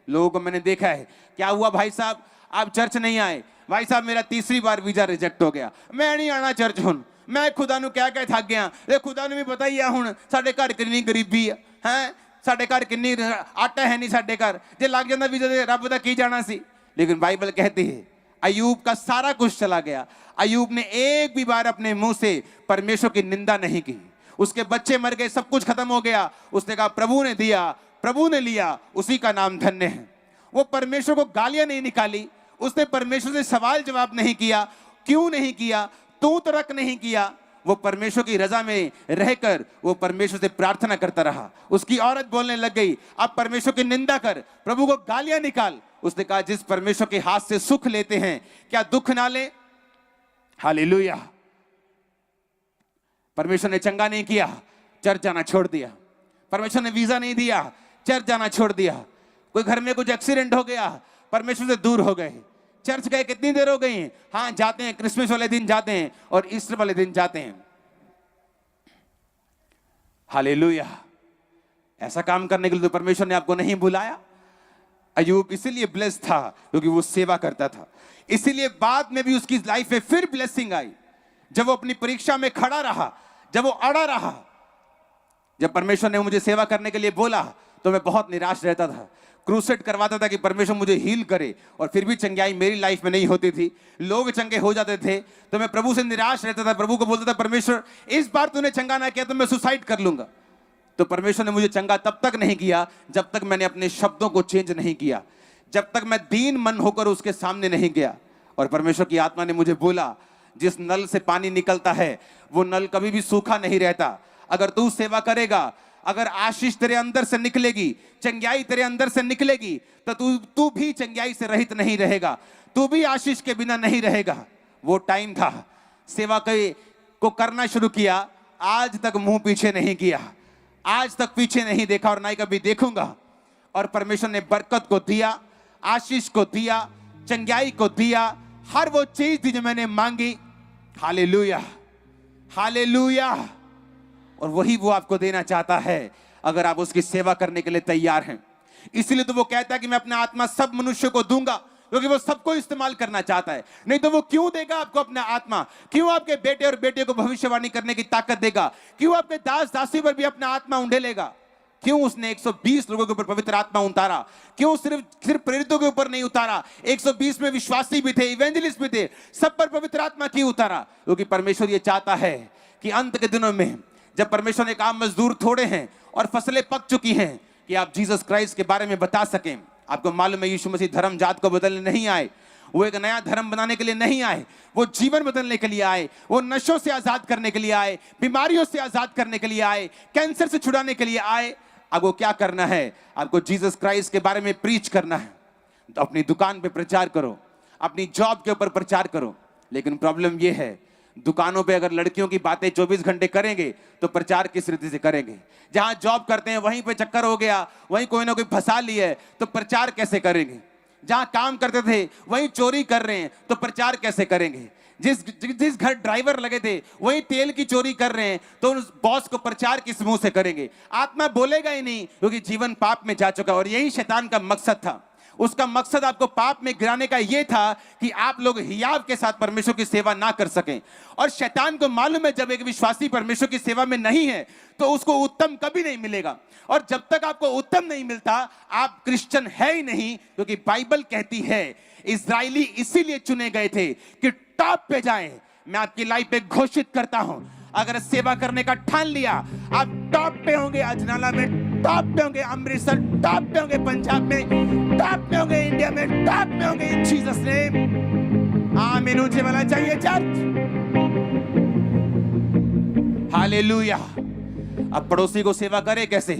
लोगों को मैंने देखा है, क्या हुआ भाई साहब आप चर्च नहीं आए? भाई साहब मेरा 3री बार वीजा रिजेक्ट हो गया, मैं नहीं आना चर्च हुण, मैं खुदा नूं कह के थक गया। ये खुदा नूं भी पता ही है हुण साडे घर कितनी गरीबी है, साडे घर कितनी आटा है नहीं, साडे घर जे लग जांदा वीजा ते रब दा की जाना सी। लेकिन बाइबल कहती है अय्यूब का सारा कुछ चला गया। अय्यूब ने एक भी बार अपने मुंह से परमेश्वर की निंदा नहीं की। उसके बच्चे मर गए, सब कुछ खत्म हो गया, उसने कहा प्रभु ने दिया, प्रभु ने लिया, उसी का नाम धन्य है। वो परमेश्वर को गालियां नहीं निकाली, उसने परमेश्वर से सवाल जवाब नहीं किया, क्यों नहीं किया, तू तर्क नहीं किया। वो परमेश्वर की रजा में रहकर वो परमेश्वर से प्रार्थना करता रहा। उसकी औरत बोलने लग गई अब परमेश्वर की निंदा कर, प्रभु को गालियां निकाल। उसने कहा जिस परमेश्वर के हाथ से सुख लेते हैं क्या दुख ना ले? हालेलुया। परमेश्वर ने चंगा नहीं किया, चर्च जाना छोड़ दिया। परमेश्वर ने वीजा नहीं दिया, चर्च जाना छोड़ दिया। कोई घर में कुछ एक्सीडेंट हो गया, परमेश्वर से दूर हो गए। चर्च गए कितनी देर हो गई? हाँ जाते हैं, क्रिसमस वाले दिन जाते हैं और ईस्टर वाले दिन जाते हैं। हालेलुया। ऐसा काम करने के लिए तो परमेश्वर ने आपको नहीं बुलाया। अय्यूब इसीलिए ब्लेस्ड था क्योंकि वो सेवा करता था। इसीलिए बाद में भी उसकी लाइफ में फिर ब्लेसिंग आई, जब वो अपनी परीक्षा में खड़ा रहा, जब वो अड़ा रहा। जब परमेश्वर ने मुझे सेवा करने के लिए बोला तो मैं बहुत निराश रहता था, क्रूसेड करवाता था कि परमेश्वर मुझे हील करे, और फिर भी चंगाई मेरी लाइफ में नहीं होती थी। लोग चंगे हो जाते थे तो मैं प्रभु से निराश रहता था। प्रभु को बोलता था परमेश्वर इस बार तूने चंगा ना किया तो मैं सुसाइड कर लूंगा। तो परमेश्वर ने मुझे चंगा तब तक नहीं किया जब तक मैंने अपने शब्दों को चेंज नहीं किया, जब तक मैं दीन मन होकर उसके सामने नहीं गया। और परमेश्वर की आत्मा ने मुझे बोला जिस नल से पानी निकलता है वो नल कभी भी सूखा नहीं रहता। अगर तू सेवा करेगा, अगर आशीष तेरे अंदर से निकलेगी, चंगाई तेरे अंदर से निकलेगी, तो तू भी चंगाई से रहित नहीं रहेगा, तू भी आशीष के बिना नहीं रहेगा। वो टाइम था, सेवा को करना शुरू किया, आज तक मुंह पीछे नहीं किया, आज तक पीछे नहीं देखा और ना ही कभी देखूंगा। और परमेश्वर ने बरकत को दिया, आशीष को दिया, चंगाई को दिया, हर वो चीज थी जो मैंने मांगी। Hallelujah, hallelujah. और वही वो आपको देना चाहता है अगर आप उसकी सेवा करने के लिए तैयार हैं। इसलिए तो वो कहता है कि मैं अपना आत्मा सब मनुष्य को दूंगा, क्योंकि वो सबको इस्तेमाल करना चाहता है। नहीं तो वो क्यों देगा आपको अपना आत्मा? क्यों आपके बेटे और बेटे को भविष्यवाणी करने की ताकत देगा? क्यों आपके दास दासी पर भी अपना आत्मा उंडेलेगा? क्यों उसने 120 लोगों के ऊपर पवित्र आत्मा उतारा? क्यों सिर्फ प्रेरितों के ऊपर नहीं उतारा? 120 में विश्वासी भी थे, इवेंजलिस्ट भी थे, सब पर पवित्र आत्मा क्यों उतारा? क्योंकि परमेश्वर ये चाहता है कि अंत के दिनों में जब परमेश्वर ने कहा मजदूर थोड़े हैं और फसलें पक चुकी हैं, कि आप जीसस क्राइस्ट के बारे में बता सकें। आपको मालूम है यीशु मसीह धर्म जात को बदलने नहीं आए, वो एक नया धर्म बनाने के लिए नहीं आए, वो जीवन बदलने के लिए आए, वो नशों से आजाद करने के लिए आए, बीमारियों से आजाद करने के लिए आए, कैंसर से छुड़ाने के लिए आए। अब वो क्या करना है? आपको जीसस क्राइस्ट के बारे में प्रीच करना है। तो अपनी दुकान पे प्रचार करो, अपनी जॉब के ऊपर प्रचार करो। लेकिन प्रॉब्लम ये है, दुकानों पे अगर लड़कियों की बातें 24 घंटे करेंगे तो प्रचार किस रीति से करेंगे? जहां जॉब करते हैं वहीं पे चक्कर हो गया, वहीं कोई ना कोई फंसा लिया है, तो प्रचार कैसे करेंगे? जहां काम करते थे वहीं चोरी कर रहे हैं, तो प्रचार कैसे करेंगे? जिस घर ड्राइवर लगे थे वहीं तेल की चोरी कर रहे हैं, तो उस बॉस को प्रचार किस मुंह से करेंगे? आत्मा बोलेगा ही नहीं, क्योंकि जीवन पाप में जा चुका। और यही शैतान का मकसद था। उसका मकसद आपको पाप में गिराने का यह था कि आप लोग हियाव के साथ परमेश्वर की सेवा ना कर सकें। और शैतान को मालूम है जब एक विश्वासी परमेश्वर की सेवा में नहीं है तो उसको उत्तम कभी नहीं मिलेगा। और जब तक आपको उत्तम नहीं मिलता आप क्रिश्चियन है ही नहीं। क्योंकि बाइबल कहती है इस्राएली इसीलिए चुने गए थे कि टॉप पे जाएं। मैं आपकी लाइफ पे घोषित करता हूं, अगर सेवा करने का ठान लिया, आप टॉप पे होंगे। अजनाला में टॉप पे होंगे, अमृतसर टॉप पे होंगे, पंजाब में टॉप पे होंगे, इंडिया में टॉप पे होंगे। इन जीसस नेम आमीन। ऊंचे वाला चाहिए चर्च। हालेलुया। अब पड़ोसी को सेवा करे कैसे?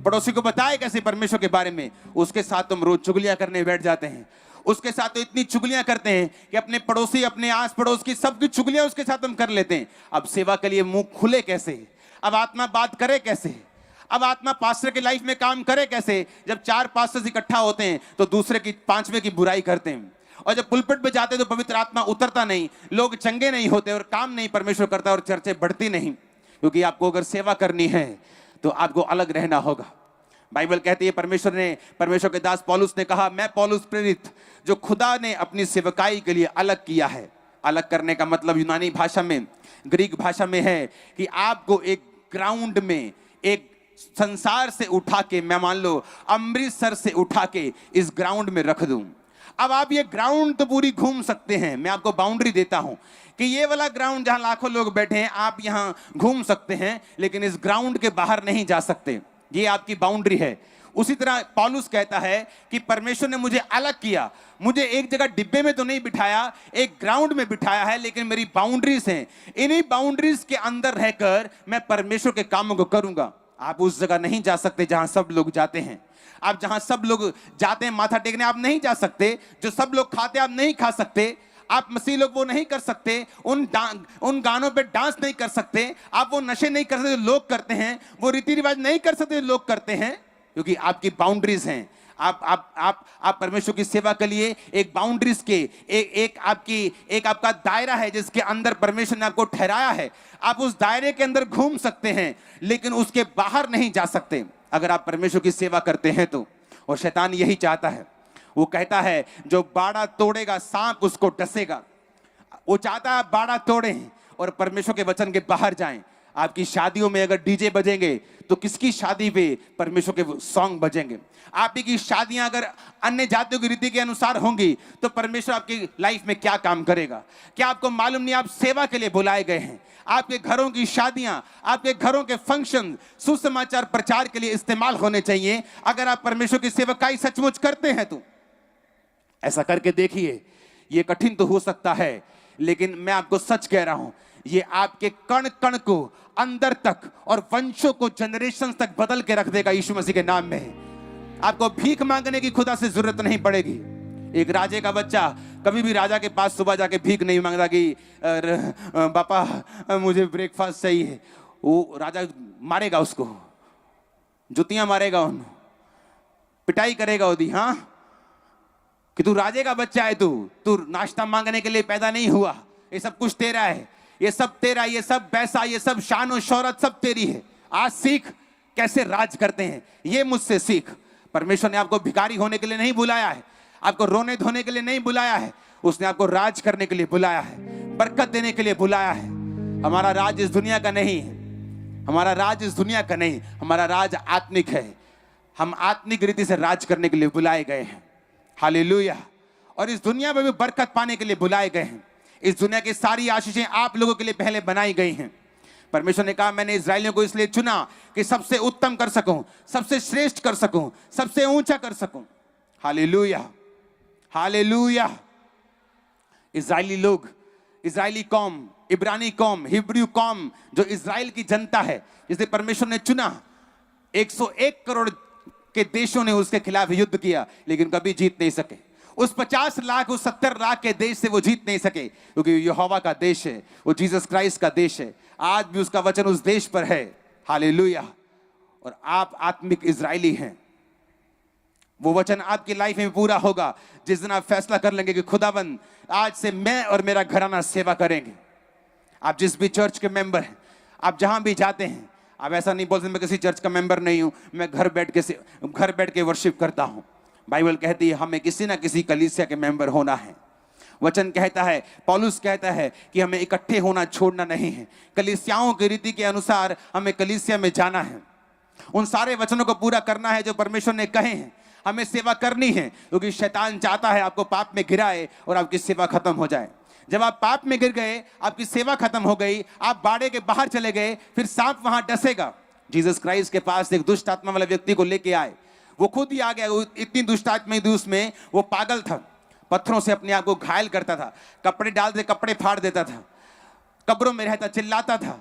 पड़ोसी को बताए कैसे परमेश्वर के बारे में? उसके साथ तुम रोज चुगलियां करने बैठ जाते हैं। उसके साथ तो इतनी चुगलियां करते हैं कि अपने पड़ोसी, अपने आस पड़ोस की सबकी चुगलियां उसके साथ हम कर लेते हैं। अब सेवा के लिए मुंह खुले कैसे? अब आत्मा बात करे कैसे? अब आत्मा पास्टर की लाइफ में काम करे कैसे? जब 4 पास्टर्स इकट्ठा होते हैं तो दूसरे की, 5वें की बुराई करते हैं। और जब पुलपिट पे जाते हैं तो पवित्र आत्मा उतरता नहीं, लोग चंगे नहीं होते और काम नहीं परमेश्वर करता और चर्चे बढ़ती नहीं। क्योंकि आपको अगर सेवा करनी है तो आपको अलग रहना होगा। बाइबल कहती है परमेश्वर के दास पौलुस ने कहा, मैं पौलुस प्रेरित जो खुदा ने अपनी सेवकाई के लिए अलग किया है। अलग करने का मतलब यूनानी भाषा में, ग्रीक भाषा में है कि आपको एक ग्राउंड में, एक संसार से उठा के, मैं मान लो अमृतसर से उठा के इस ग्राउंड में रख दूं। अब आप ये ग्राउंड तो पूरी घूम सकते हैं, मैं आपको बाउंड्री देता हूं कि ये वाला ग्राउंड जहां लाखों लोग बैठे हैं आप यहां घूम सकते हैं, लेकिन इस ग्राउंड के बाहर नहीं जा सकते। ये आपकी बाउंड्री है। उसी तरह पौलुस कहता है कि परमेश्वर ने मुझे अलग किया, मुझे एक जगह डिब्बे में तो नहीं बिठाया, एक ग्राउंड में बिठाया है, लेकिन मेरी बाउंड्रीज हैं। इन्हीं बाउंड्रीज के अंदर रहकर मैं परमेश्वर के कामों को करूंगा। आप उस जगह नहीं जा सकते जहां सब लोग जाते हैं। आप जहां सब लोग जाते हैं माथा टेकने आप नहीं जा सकते। जो सब लोग खाते आप नहीं खा सकते। आप मसीह लोग वो नहीं कर सकते। उन गानों पे डांस नहीं कर सकते। आप वो नशे नहीं कर सकते जो लोग करते हैं। वो रीति रिवाज नहीं कर सकते जो लोग करते हैं, क्योंकि आपकी बाउंड्रीज हैं। आप परमेश्वर की सेवा के लिए एक बाउंड्रीज के एक आपका दायरा है जिसके अंदर परमेश्वर ने आपको ठहराया है। आप उस दायरे के अंदर घूम सकते हैं, लेकिन उसके बाहर नहीं जा सकते अगर आप परमेश्वर की सेवा करते हैं तो। और शैतान यही चाहता है। वो कहता है जो बाड़ा तोड़ेगा सांप उसको डसेगा। वो चाहता है बाड़ा तोड़ें और परमेश्वर के वचन के बाहर जाएं। आपकी शादियों में अगर डीजे बजेंगे तो किसकी शादी पे परमेश्वर के सॉन्ग बजेंगे? आप की शादियां अगर अन्य जातियों की रीति के अनुसार होंगी तो परमेश्वर आपकी लाइफ में क्या काम करेगा? क्या आपको मालूम नहीं आप सेवा के लिए बुलाए गए हैं? आपके घरों की शादियां, आपके घरों के फंक्शन सुसमाचार प्रचार के लिए इस्तेमाल होने चाहिए। अगर आप परमेश्वर की सेवकाई सचमुच करते हैं तो ऐसा करके देखिए। ये कठिन तो हो सकता है, लेकिन मैं आपको सच कह रहा हूं, ये आपके कण कण को अंदर तक और वंशों को जनरेशन तक बदल के रख देगा यीशु मसीह के नाम में। आपको भीख मांगने की खुदा से जरूरत नहीं पड़ेगी। एक राजे का बच्चा कभी भी राजा के पास सुबह जाके भीख नहीं मांगता कि पापा मुझे ब्रेकफास्ट चाहिए। वो राजा मारेगा उसको, जुतियां मारेगा, उन पिटाई करेगा ओदी, हाँ कि तू राजे का बच्चा है, तू नाश्ता मांगने के लिए पैदा नहीं हुआ, ये सब कुछ तेरा है, ये सब तेरा, ये सब पैसा, ये सब शान और शौहरत सब तेरी है। आज सीख कैसे राज करते हैं, ये मुझसे सीख। परमेश्वर ने आपको भिखारी होने के लिए नहीं बुलाया है, आपको रोने धोने के लिए नहीं बुलाया है, उसने आपको राज करने के लिए बुलाया है, बरकत देने के लिए बुलाया है। हमारा राज इस दुनिया का नहीं है, हमारा राज इस दुनिया का नहीं, हमारा राज आत्मिक है। हम आत्मिक रीति से राज करने के लिए बुलाए गए हैं। हालेलुया। और इस दुनिया में भी बरकत पाने के लिए बुलाए गए हैं। इस दुनिया की सारी आशीषें आप लोगों के लिए पहले बनाई गई हैं। परमेश्वर ने कहा मैंने इस्राएलियों को इसलिए चुना कि सबसे उत्तम कर सकूं, सबसे श्रेष्ठ कर सकूं, सबसे ऊंचा कर सकूं। Hallelujah, hallelujah. इस्राएली लोग, इस्राएली कौम, इब्रानी कौम, हिब्रू कौम, जो इस्राएल की जनता है जिसे परमेश्वर ने चुना, 101 करोड़ के देशों ने उसके खिलाफ युद्ध किया लेकिन कभी जीत नहीं सके। उस 50 लाख, उस 70 लाख के देश से वो जीत नहीं सके, क्योंकि यहोवा का देश है, वो जीसस क्राइस्ट का देश है। आज भी उसका वचन उस देश पर है। हालेलुया। और आप आत्मिक इजरायली हैं। वो वचन आपकी लाइफ में पूरा होगा जिस दिन आप फैसला कर लेंगे कि खुदाबंद आज से मैं और मेरा घराना सेवा करेंगे। आप जिस भी चर्च के मेंबर हैं, आप जहां भी जाते हैं, आप ऐसा नहीं बोलते मैं किसी चर्च का मेंबर नहीं हूं, मैं घर बैठ के वर्शिप करता हूं। बाइबल कहती है हमें किसी ना किसी कलीसिया के मेंबर होना है। वचन कहता है, पौलुस कहता है कि हमें इकट्ठे होना छोड़ना नहीं है। कलीसियाओं की रीति के अनुसार हमें कलीसिया में जाना है, उन सारे वचनों को पूरा करना है जो परमेश्वर ने कहे हैं। हमें सेवा करनी है, क्योंकि शैतान चाहता है आपको पाप में गिराए और आपकी सेवा खत्म हो जाए। जब आप पाप में गिर गए, आपकी सेवा खत्म हो गई, आप बाड़े के बाहर चले गए, फिर सांप वहां डसेगा। जीसस क्राइस्ट के पास एक दुष्ट आत्मा वाले व्यक्ति को लेके आए, वो खुद ही आ गया। इतनी दुष्ट आत्मा थी उसमें, वो पागल था, पत्थरों से अपने आप को घायल करता था, कपड़े डाल दे कपड़े फाड़ देता था, कब्रों में रहता, चिल्लाता था,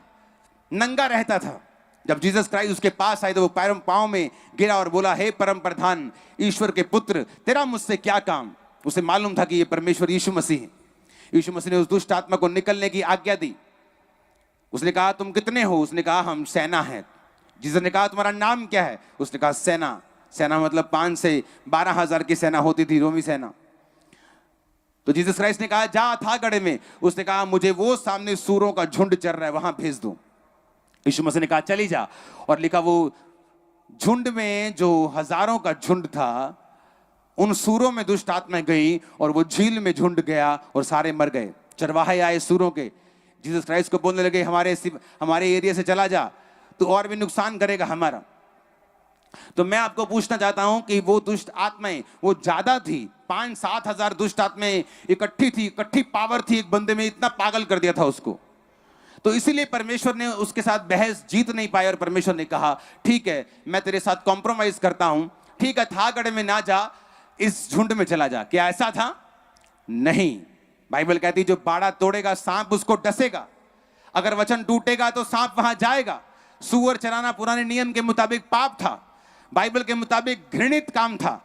नंगा रहता था। जब जीसस क्राइस्ट उसके पास आए तो वो पैरों पांव में गिरा और बोला, हे परम प्रधान ईश्वर के पुत्र, तेरा मुझसे क्या काम। उसे मालूम था कि ये परमेश्वर यीशु मसीह है। यीशु मसीह ने उस दुष्ट आत्मा को निकलने की आज्ञा दी। उसने कहा तुम कितने हो? उसने कहा हम सेना हैं। जीसस ने कहा तुम्हारा नाम क्या है? उसने कहा सेना। सेना मतलब 5 से 12 हजार की सेना होती थी, रोमी सेना। तो जीसस क्राइस्ट ने कहा जा थागड़े में। उसने कहा मुझे वो सामने सूरों का झुंड चल रहा है, वहां भेज दो। यीशु मसीह ने कहा चली जा। और लिखा वो झुंड में जो हजारों का झुंड था, उन सूरों में दुष्ट आत्मा गई और वो झील में झुंड गया और सारे मर गए। चरवाहे आए सूरों के, जीसस क्राइस्ट को बोलने लगे हमारे एरिया से चला जा, तो और भी नुकसान करेगा हमारा। तो मैं आपको पूछना चाहता हूं कि वो दुष्ट आत्माएं वो ज्यादा थी, 5-7 हजार दुष्ट आत्माएं इकट्ठी थी, इकट्ठी पावर थी एक बंदे में, इतना पागल कर दिया था उसको। तो इसीलिए परमेश्वर ने उसके साथ बहस जीत नहीं पाया और परमेश्वर ने कहा ठीक है मैं तेरे साथ कॉम्प्रोमाइज करता हूं, ठीक है थागड़े में ना जा, इस झुंड में चला जा। क्या ऐसा था? नहीं। बाइबल कहती जो बाड़ा तोड़ेगा सांप उसको डसेगा, अगर वचन टूटेगा तो सांप वहां जाएगा। सूअर चराना पुराने नियम के मुताबिक पाप था, बाइबल के मुताबिक घृणित काम था।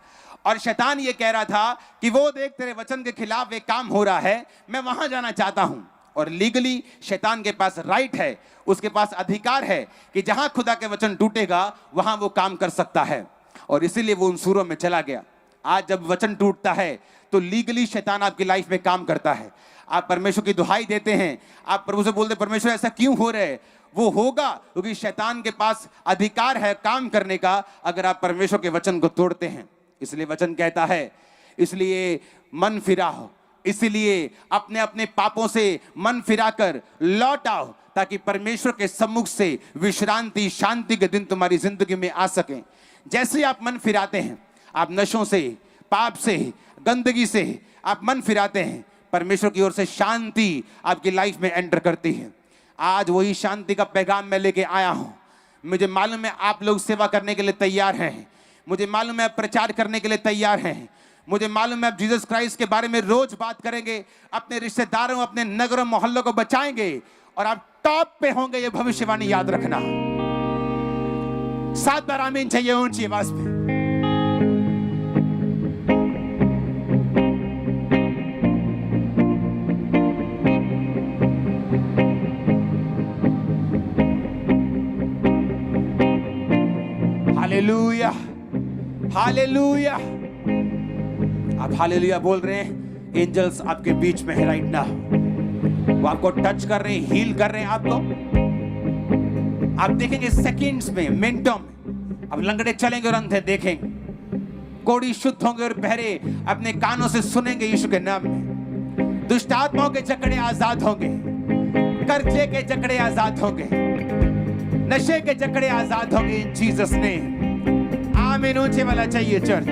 और शैतान ये कह रहा था कि वो देख तेरे वचन के खिलाफ एक काम हो रहा है, मैं वहां जाना चाहता हूं। और लीगली शैतान के पास राइट है, उसके पास अधिकार है कि जहां खुदा के वचन टूटेगा वहां वो काम कर सकता है। और इसीलिए वो उन सूरों में चला गया। आज जब वचन टूटता है तो लीगली शैतान आपकी लाइफ में काम करता है। आप परमेश्वर की दुहाई देते हैं, आप प्रभु से बोलते परमेश्वर ऐसा क्यों हो रहा है, वो होगा क्योंकि शैतान के पास अधिकार है काम करने का, अगर आप परमेश्वर के वचन को तोड़ते हैं। इसलिए वचन कहता है इसलिए मन फिराओ, इसलिए अपने अपने पापों से मन फिराकर लौट आओ, ताकि परमेश्वर के सम्मुख से विश्रांति शांति के दिन तुम्हारी जिंदगी में आ सके। जैसे ही आप मन फिराते हैं, आप नशों से, पाप से, गंदगी से आप मन फिराते हैं, परमेश्वर की ओर से शांति आपकी लाइफ में एंटर करती है। आज वही शांति का पैगाम मैं लेके आया हूं। मुझे मालूम है आप लोग सेवा करने के लिए तैयार हैं, मुझे मालूम है प्रचार करने के लिए तैयार हैं, मुझे मालूम है आप जीसस क्राइस्ट के बारे में रोज बात करेंगे, अपने रिश्तेदारों, अपने नगरों, मोहल्लों को बचाएंगे और आप टॉप पे होंगे। ये भविष्यवाणी याद रखना। 7 बार आमीन चाहिए ऊंची आवाज पे। Hallelujah, hallelujah. आप हालेलुया बोल रहे हैं, एंजल्स आपके बीच में है राइट नाउ। वो आपको टच कर रहे हैं, हील कर रहे हैं आपको। आप देखेंगे सेकंड्स में, मिनटों में। अब लंगड़े चलेंगे और अंधे देखेंगे, कोढ़ी शुद्ध होंगे और बहरे अपने कानों से सुनेंगे यीशु के नाम में। दुष्ट आत्माओं के जकड़े आजाद होंगे, कर्जे के जकड़े आजाद होंगे, नशे के जकड़े आजाद होंगे इन जीसस ने। आमीन ऊंचे वाला चाहिए चर्च।